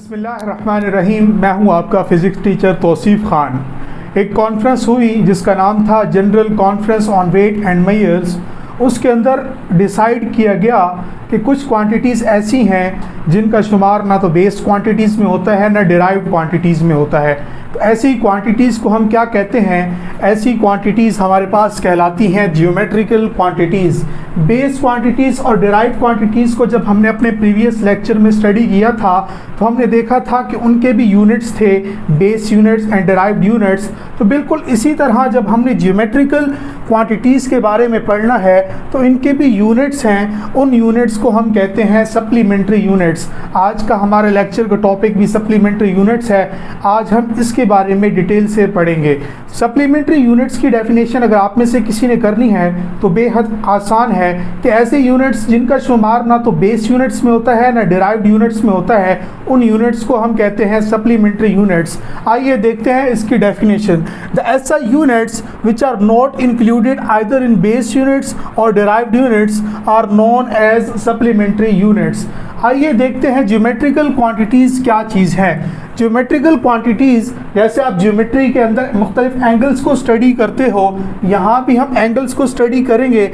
बिस्मिल्लाहिर्रहमानिर्रहीम। मैं हूं आपका फ़िज़िक्स टीचर तौसीफ़ ख़ान। एक कॉन्फ्रेंस हुई जिसका नाम था general conference on weight and measures. उसके अंदर डिसाइड किया गया कि कुछ क्वांटिटीज़ ऐसी हैं जिनका शुमार ना तो बेस क्वांटिटीज़ में होता है ना डिराइव्ड क्वांटिटीज़ में होता है। तो ऐसी क्वांटिटीज़ को हम क्या कहते हैं? ऐसी क्वांटिटीज़ हमारे पास कहलाती हैं ज्योमेट्रिकल क्वांटिटीज़। बेस क्वांटिटीज़ और डिराइव्ड क्वांटिटीज़ को जब हमने अपने प्रीवियस लेक्चर में स्टडी किया था तो हमने देखा था कि उनके भी यूनिट्स थे, base units and derived units. तो बिल्कुल इसी तरह जब हमने ज्योमेट्रिकल क्वांटिटीज़ के बारे में पढ़ना है तो इनके भी यूनिट्स हैं, उन यूनिट्स को हम कहते हैं सप्लीमेंट्री यूनिट्स। आज का हमारे लेक्चर का टॉपिक भी सप्लीमेंट्री यूनिट्स है। आज हम इसके बारे में डिटेल से पढ़ेंगे। सप्लीमेंट्री यूनिट्स की डेफिनेशन अगर आप में से किसी ने करनी है तो बेहद आसान है कि ऐसे यूनिट्स जिनका शुमार ना तो बेस यूनिट्स में होता है ना डिराइव्ड यूनिट्स में होता है, उन यूनिट्स को हम कहते हैं सप्लीमेंट्री यूनिट्स। आइए देखते हैं इसकी definition. The SI units which are not included either in base units और derived units are known as supplementary units. आइए देखते हैं ज्योमेट्रिकल क्वांटिटीज़ क्या चीज़ है। ज्योमेट्रिकल क्वांटिटीज़, जैसे आप ज्योमेट्री के अंदर मुख्तलिफ एंगल्स को स्टडी करते हो, यहाँ भी हम एंगल्स को स्टडी करेंगे।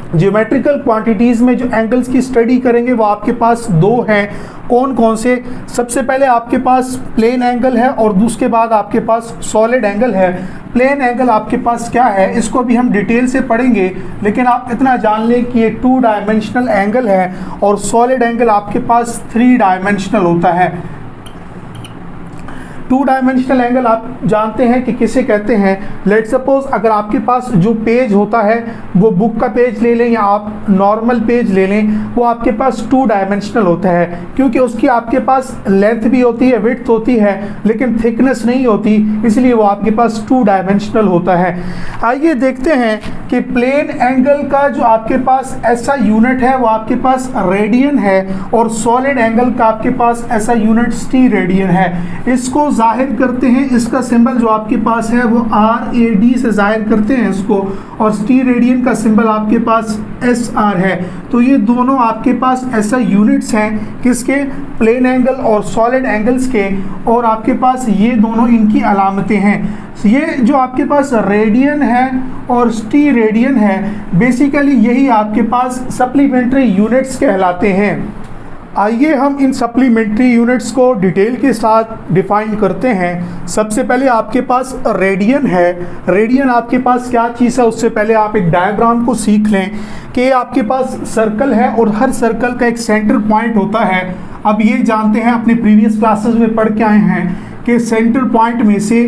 ज्योमेट्रिकल क्वांटिटीज़ में जो एंगल्स की स्टडी करेंगे वो आपके पास दो हैं। कौन कौन से? सबसे पहले आपके पास प्लेन एंगल है और उसके बाद आपके पास सॉलिड एंगल है। प्लेन एंगल आपके पास क्या है इसको भी हम डिटेल से पढ़ेंगे, लेकिन आप इतना जान लें कि ये 2 डायमेंशनल एंगल है और सॉलिड एंगल आपके पास 3 डायमेंशनल होता है। 2 डायमेंशनल एंगल आप जानते हैं कि किसे कहते हैं। लेट सपोज अगर आपके पास जो पेज होता है वो बुक का पेज ले लें या आप नॉर्मल पेज ले लें, वो आपके पास 2 डायमेंशनल होता है क्योंकि उसकी आपके पास लेंथ भी होती है, विड्थ होती है, लेकिन थिकनेस नहीं होती, इसलिए वो आपके पास 2 डायमेंशनल होता है। आइए देखते हैं कि प्लेन एंगल का जो आपके पास ऐसा यूनिट है वो आपके पास रेडियन है और सॉलिड एंगल का आपके पास ऐसा यूनिट टी रेडियन है। इसको जाहिर करते हैं, इसका सिंबल जो आपके पास है वो RAD से जाहिर करते हैं इसको, और टी रेडियन का सिंबल आपके पास SR है। तो ये दोनों आपके पास ऐसा यूनिट्स हैं किसके? प्लेन एंगल और सॉलिड एंगल्स के, और आपके पास ये दोनों इनकी अलामतें हैं। ये जो आपके पास रेडियन है और टी रेडियन है, बेसिकली यही आपके पास सप्लीमेंट्री यूनिट्स कहलाते हैं। आइए हम इन सप्लीमेंट्री यूनिट्स को डिटेल के साथ डिफाइन करते हैं। सबसे पहले आपके पास रेडियन है। रेडियन आपके पास क्या चीज़ है, उससे पहले आप एक डायग्राम को सीख लें कि आपके पास सर्कल है और हर सर्कल का एक सेंटर पॉइंट होता है। अब ये जानते हैं, अपने प्रीवियस क्लासेस में पढ़ के आए हैं कि सेंटर पॉइंट में से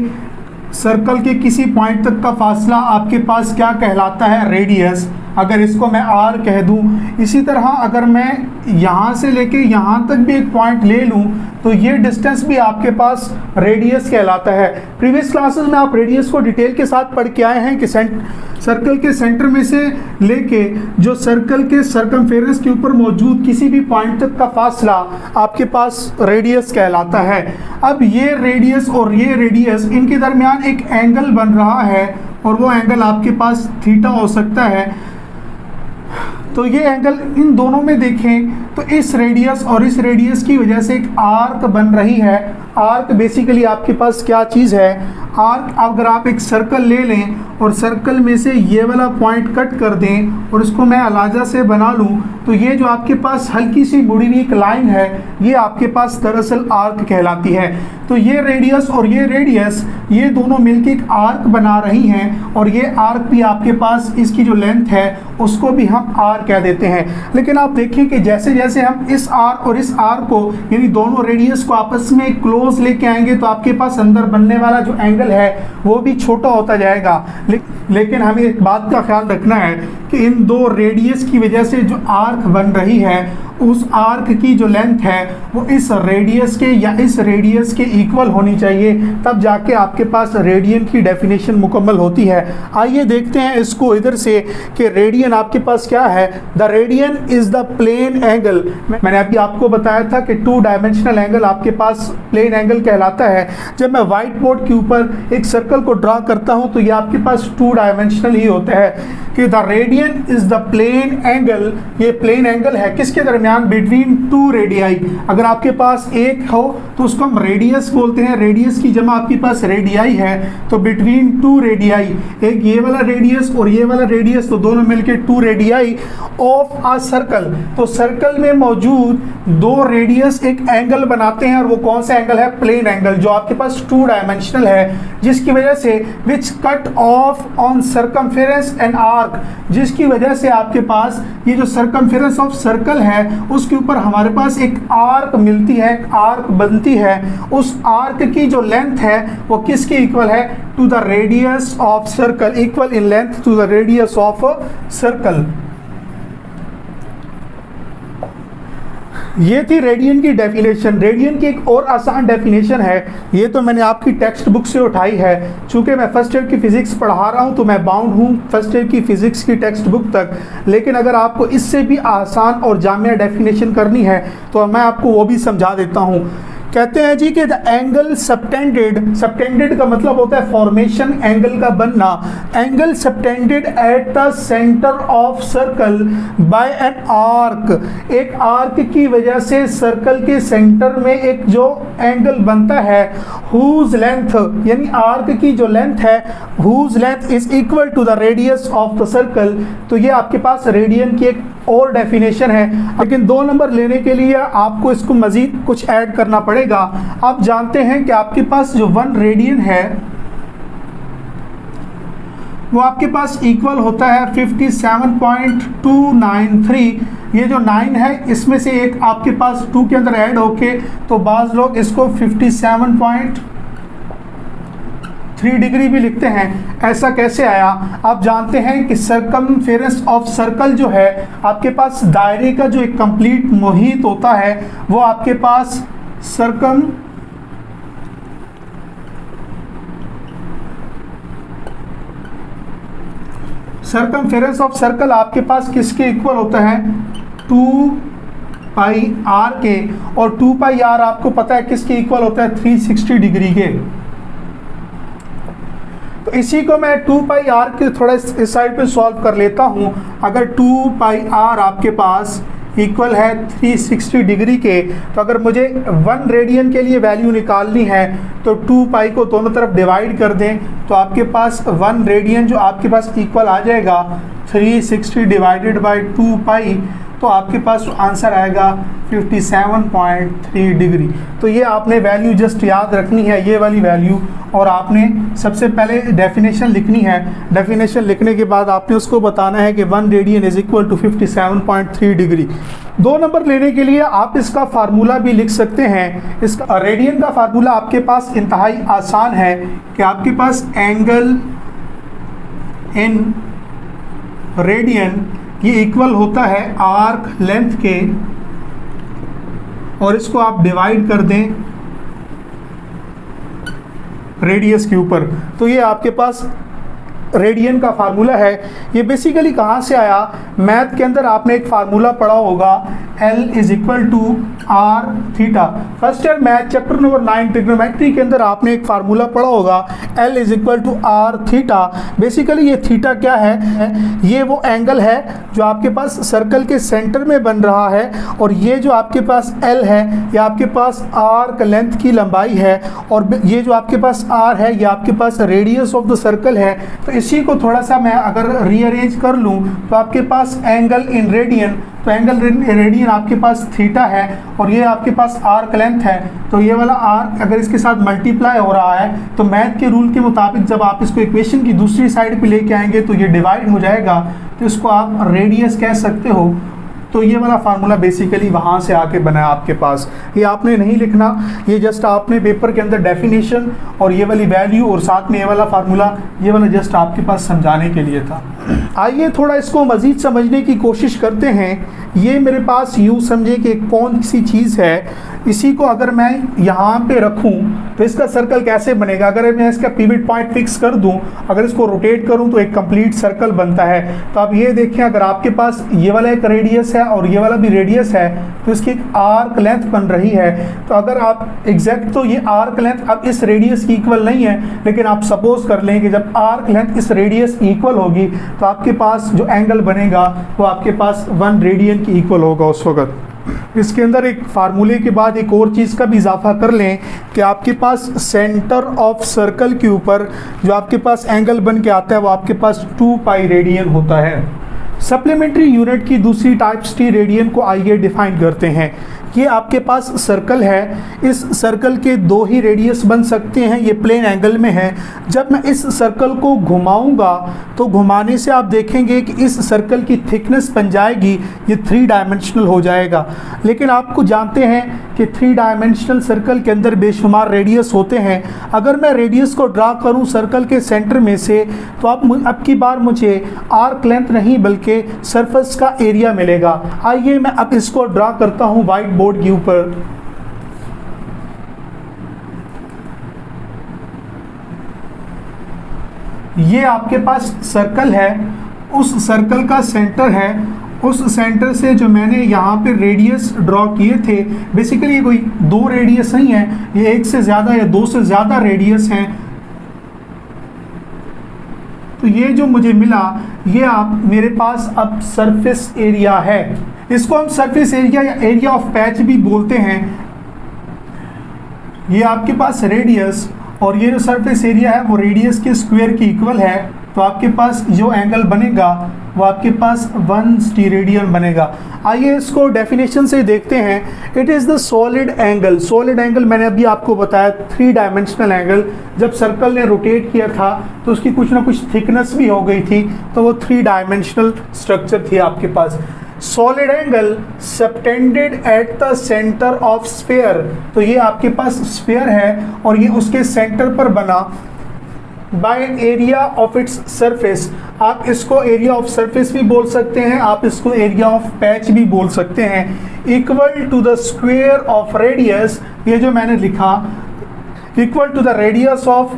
सर्कल के किसी पॉइंट तक का फासला आपके पास क्या कहलाता है? रेडियस। अगर इसको मैं R कह दूं, इसी तरह अगर मैं यहाँ से लेके यहाँ तक भी एक पॉइंट ले लूँ तो ये डिस्टेंस भी आपके पास रेडियस कहलाता है। प्रीवियस क्लासेस में आप रेडियस को डिटेल के साथ पढ़ के आए हैं कि सर्कल के सेंटर में से लेके जो सर्कल के सर्कमफेरेंस के ऊपर मौजूद किसी भी पॉइंट तक का फासला आपके पास रेडियस कहलाता है। अब ये रेडियस और ये रेडियस, इनके दरमियान एक एंगल बन रहा है और वो एंगल आपके पास थीटा हो सकता है। तो ये एंगल इन दोनों में देखें तो इस रेडियस और इस रेडियस की वजह से एक आर्क बन रही है। आर्क बेसिकली आपके पास क्या चीज़ है? आर्क, अगर आप एक सर्कल ले लें और सर्कल में से ये वाला पॉइंट कट कर दें और इसको मैं अलाजा से बना लूँ तो ये जो आपके पास हल्की सी मुड़ी हुई एक लाइन है ये आपके पास दरअसल आर्क कहलाती है। तो ये रेडियस और ये रेडियस, ये दोनों मिलकर एक आर्क बना रही हैं और ये आर्क भी आपके पास, इसकी जो लेंथ है उसको भी हम आर कह देते हैं। लेकिन आप देखिए कि जैसे जैसे हम इस आर और इस आर को, यानी दोनों रेडियस को आपस में क्लोज लेके आएंगे तो आपके पास अंदर बनने वाला जो एंगल है वो भी छोटा होता जाएगा। लेकिन हमें एक बात का ख्याल रखना है कि इन दो रेडियस की वजह से जो आर्क बन रही है उस आर्क की जो लेंथ है वो इस रेडियस के या इस रेडियस के इक्वल होनी चाहिए, तब जाके आपके पास रेडियन की डेफिनेशन मुकम्मल होती है। आइए देखते हैं इसको इधर से कि रेडियन आपके पास क्या है। The radian is the plane angle. मैंने अभी आपको बताया था कि 2 डायमेंशनल एंगल आपके पास प्लेन एंगल कहलाता है। जब मैं वाइट बोर्ड के ऊपर एक सर्कल को ड्रा करता हूँ तो ये आपके पास 2 डायमेंशनल ही होता है कि the radian is the plane angle. ये प्लेन एंगल है किसके दरमियान? दरमियान बिटवीन टू रेडियाई, अगर आपके पास एक हो तो उसको हम रेडियस बोलते हैं, रेडियस की जमा आपके पास रेडियाई है, तो बिटवीन टू रेडियाई, एक ये वाला रेडियस और ये वाला रेडियस, तो दोनों मिलके two radii of a circle. तो सर्कल में मौजूद दो रेडियस एक एंगल बनाते हैं, और वो कौन सा एंगल है? प्लेन एंगल, जो आपके पास टू डायमेंशनल है, जिसकी वजह से which cut off on circumference and arc, जिसकी वजह से आपके पास ये जो सर्कमफेरेंस ऑफ सर्कल है उसके ऊपर हमारे पास एक आर्क मिलती है, आर्क बनती है। उस आर्क की जो लेंथ है वो किसके इक्वल है? To the radius of circle, equal in length to the radius of circle. ये थी रेडियन की डेफिनेशन। रेडियन की एक और आसान डेफिनेशन है, ये तो मैंने आपकी टेक्स्ट बुक से उठाई है। चूंकि मैं फर्स्ट ईयर की फिजिक्स पढ़ा रहा हूँ तो मैं बाउंड हूँ फर्स्ट ईयर की फिजिक्स की टेक्स्ट बुक तक, लेकिन अगर आपको इससे भी आसान और जामिया डेफिनेशन करनी है तो मैं आपको वो भी समझा देता हूँ। कहते हैं जी कि द एंगल सबटेंडेड, सबटेंडेड का मतलब होता है फॉर्मेशन, एंगल का बनना। Angle subtended at the centre of circle by an arc, एक आर्क की वजह से सर्कल के सेंटर में एक जो एंगल बनता है, हुज लेंथ, यानी आर्क की जो लेंथ है, whose length is equal to the radius of the circle. तो ये आपके पास रेडियन की एक और डेफिनेशन है, लेकिन 2 नंबर लेने के लिए आपको इसको मजीद कुछ ऐड करना पड़ेगा। आप जानते हैं कि आपके पास जो 1 रेडियन है वो आपके पास इक्वल होता है 57.293। ये जो 9 है इसमें से एक आपके पास 2 के अंदर ऐड होके, तो बाज़ लोग इसको 57.3 डिग्री भी लिखते हैं। ऐसा कैसे आया? आप जानते हैं कि सर्कमफेरेंस ऑफ सर्कल जो है आपके पास दायरे का जो एक कंप्लीट मुहित होता है वो आपके पास सर्कमफेरेंस ऑफ सर्कल आपके पास किसके इक्वल होता है? 2 पाई आर के, और 2 पाई आर आपको पता है किसके इक्वल होता है? 360 डिग्री के। तो इसी को मैं 2 पाई आर के थोड़ा इस साइड पे सॉल्व कर लेता हूँ। अगर 2 पाई आर आपके पास इक्वल है 360 डिग्री के, तो अगर मुझे 1 रेडियन के लिए वैल्यू निकालनी है तो 2 पाई को दोनों तरफ डिवाइड कर दें, तो आपके पास 1 रेडियन जो आपके पास इक्वल आ जाएगा 360 डिवाइडेड बाय 2 पाई, तो आपके पास आंसर आएगा 57.3 डिग्री। तो ये आपने वैल्यू जस्ट याद रखनी है, ये वाली वैल्यू, और आपने सबसे पहले डेफिनेशन लिखनी है। डेफिनेशन लिखने के बाद आपने उसको बताना है कि 1 radian is equal to 57.3 degree. 2 number लेने के लिए आप इसका फार्मूला भी लिख सकते हैं। इसका रेडियन का फार्मूला आपके पास इंतहाई आसान है कि आपके पास एंगल इन रेडियन ये इक्वल होता है आर्क लेंथ के, और इसको आप डिवाइड कर दें रेडियस के ऊपर, तो ये आपके पास रेडियन का फार्मूला है। ये बेसिकली कहाँ से आया? मैथ के अंदर आपने एक फार्मूला पढ़ा होगा, L is equal to R theta. First year math chapter number 9 trigonometry के अंदर आपने एक फार्मूला पढ़ा होगा, L is equal to R theta. Basically ये थीटा क्या है? ये वो एंगल है जो आपके पास सर्कल के सेंटर में बन रहा है, और ये जो आपके पास L है ये आपके पास आर्क लेंथ की लंबाई है, और ये जो आपके पास R है ये आपके पास रेडियस ऑफ द सर्कल है। तो इसी को थोड़ा सा मैं अगर रीअरेंज कर लूँ तो आपके पास एंगल इन रेडियन, तो एंगल रेडियन आपके पास थीटा है, और ये आपके पास आर्क लेंथ है। तो ये वाला आर्क अगर इसके साथ मल्टीप्लाई हो रहा है तो मैथ के रूल के मुताबिक जब आप इसको इक्वेशन की दूसरी साइड पे लेके आएंगे तो ये डिवाइड हो जाएगा, तो इसको आप रेडियस कह सकते हो। तो ये वाला फार्मूला बेसिकली वहाँ से आके बना है आपके पास। ये आपने नहीं लिखना, ये जस्ट आपने पेपर के अंदर डेफिनेशन और ये वाली वैल्यू और साथ में ये वाला फार्मूला, ये वाला जस्ट आपके पास समझाने के लिए था। आइए थोड़ा इसको मज़ीद समझने की कोशिश करते हैं। ये मेरे पास यूँ समझे कि कौन सी चीज़ है, इसी को अगर मैं यहाँ पे रखूँ तो इसका सर्कल कैसे बनेगा? अगर मैं इसका पिवट पॉइंट फिक्स कर दूँ, अगर इसको रोटेट करूँ तो एक कंप्लीट सर्कल बनता है। तो आप ये देखें, अगर आपके पास ये वाला एक रेडियस है और ये वाला भी रेडियस है तो इसकी एक आर्क लेंथ बन रही है। तो अगर आप एग्जैक्ट, तो ये आर्क लेंथ अब इस रेडियस की इक्वल नहीं है, लेकिन आप सपोज कर लें कि जब आर्क लेंथ इस रेडियस की इक्वल होगी तो आपके पास जो एंगल बनेगा वो आपके पास 1 रेडियन की इक्वल होगा उस वक्त। इसके अंदर एक फार्मूले के बाद एक और चीज़ का भी इजाफा कर लें कि आपके पास सेंटर ऑफ सर्कल के ऊपर जो आपके पास एंगल बन के आता है वो आपके पास 2 पाई रेडियन होता है। सप्लीमेंट्री यूनिट की दूसरी टाइप टी रेडियन को आइए डिफाइन करते हैं। ये आपके पास सर्कल है, इस सर्कल के 2 ही रेडियस बन सकते हैं, ये प्लेन एंगल में है। जब मैं इस सर्कल को घुमाऊंगा तो घुमाने से आप देखेंगे कि इस सर्कल की थिकनेस बन जाएगी, ये 3 डायमेंशनल हो जाएगा। लेकिन आपको जानते हैं कि 3 डायमेंशनल सर्कल के अंदर बेशुमार रेडियस होते हैं। अगर मैं रेडियस को ड्रा करूं सर्कल के सेंटर में से तो अब की बार मुझे आर्क लेंथ नहीं बल्कि सरफेस का एरिया मिलेगा। आइए मैं अब इसको ड्रा करता हूं व्हाइट बोर्ड के ऊपर। ये आपके पास सर्कल है, उस सर्कल का सेंटर है, उस सेंटर से जो मैंने यहाँ पे रेडियस ड्रॉ किए थे, बेसिकली ये कोई 2 रेडियस नहीं है, ये 1 से ज़्यादा या 2 से ज़्यादा रेडियस हैं। तो ये जो मुझे मिला ये आप मेरे पास अब सरफेस एरिया है। इसको हम सरफेस एरिया या एरिया ऑफ पैच भी बोलते हैं। ये आपके पास रेडियस और ये जो सरफेस एरिया है वो रेडियस के स्क्वायर की इक्वल है। तो आपके पास जो एंगल बनेगा वो आपके पास 1 स्टीरेडियन बनेगा। आइए इसको डेफिनेशन से देखते हैं। It is the solid angle. Solid angle मैंने अभी आपको बताया 3 डायमेंशनल एंगल। जब सर्कल ने रोटेट किया था तो उसकी कुछ ना कुछ थिकनेस भी हो गई थी, तो वो 3 डायमेंशनल स्ट्रक्चर थी आपके पास। Solid angle subtended at the centre of sphere. तो ये आपके पास स्फीयर है और ये उसके सेंटर पर बना by area of its surface. आप इसको एरिया ऑफ सरफेस भी बोल सकते हैं, आप इसको एरिया ऑफ पैच भी बोल सकते हैं। Equal to the square of radius, ये जो मैंने लिखा equal to the radius of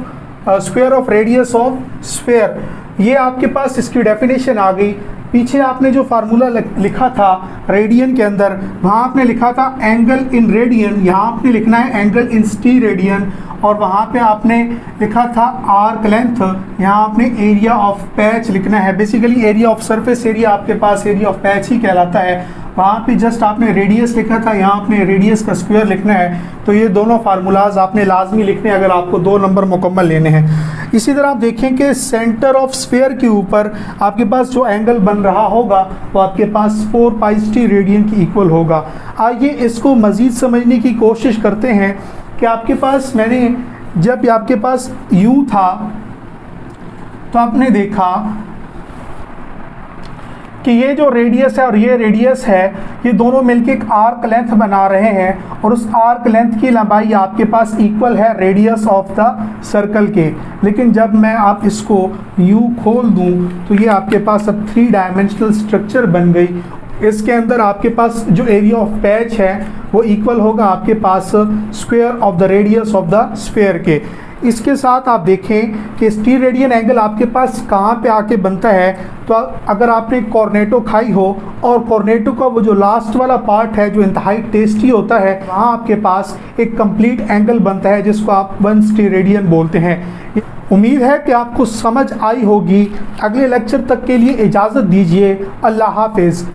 square of radius of sphere. ये आपके पास इसकी डेफिनेशन आ गई। पीछे आपने जो फार्मूला लिखा था रेडियन के अंदर, वहाँ आपने लिखा था एंगल इन रेडियन, यहाँ आपने लिखना है एंगल इन टी रेडियन। और वहाँ पे आपने लिखा था आर्क लेंथ, यहाँ आपने एरिया ऑफ पैच लिखना है। Basically area of surface area आपके पास एरिया ऑफ पैच ही कहलाता है। वहाँ पे जस्ट आपने रेडियस लिखा था, यहाँ आपने रेडियस का स्क्वायर लिखना है। तो ये दोनों फार्मूलाज आपने लाजमी लिखने हैं अगर आपको 2 नंबर मुकम्मल लेने हैं। इसी तरह आप देखें कि सेंटर ऑफ स्फीयर के ऊपर आपके पास जो एंगल बन रहा होगा वो आपके पास 4 पाई टी रेडियन की इक्वल होगा। आइए इसको मज़ीद समझने की कोशिश करते हैं कि आपके पास जब आपके पास यूं था तो आपने देखा कि ये जो रेडियस है और ये रेडियस है, ये दोनों मिलके एक आर्क लेंथ बना रहे हैं और उस आर्क लेंथ की लंबाई आपके पास इक्वल है रेडियस ऑफ द सर्कल के। लेकिन जब मैं आप इसको यूं खोल दूं तो ये आपके पास अब 3 डायमेंशनल स्ट्रक्चर बन गई। इसके अंदर आपके पास जो एरिया ऑफ पैच है वो इक्वल होगा आपके पास square of the radius of the sphere के। इसके साथ आप देखें कि टी रेडियन एंगल आपके पास कहाँ पे आके बनता है। तो अगर आपने कॉर्नेटो खाई हो और कॉर्नेटो का वो जो लास्ट वाला पार्ट है जो इंतहाई टेस्टी होता है, वहाँ आपके पास एक कंप्लीट एंगल बनता है जिसको आप 1 स्टीरेडियन बोलते हैं। उम्मीद है कि आपको समझ आई होगी। अगले लेक्चर तक के लिए इजाज़त दीजिए। अल्लाह हाफिज़।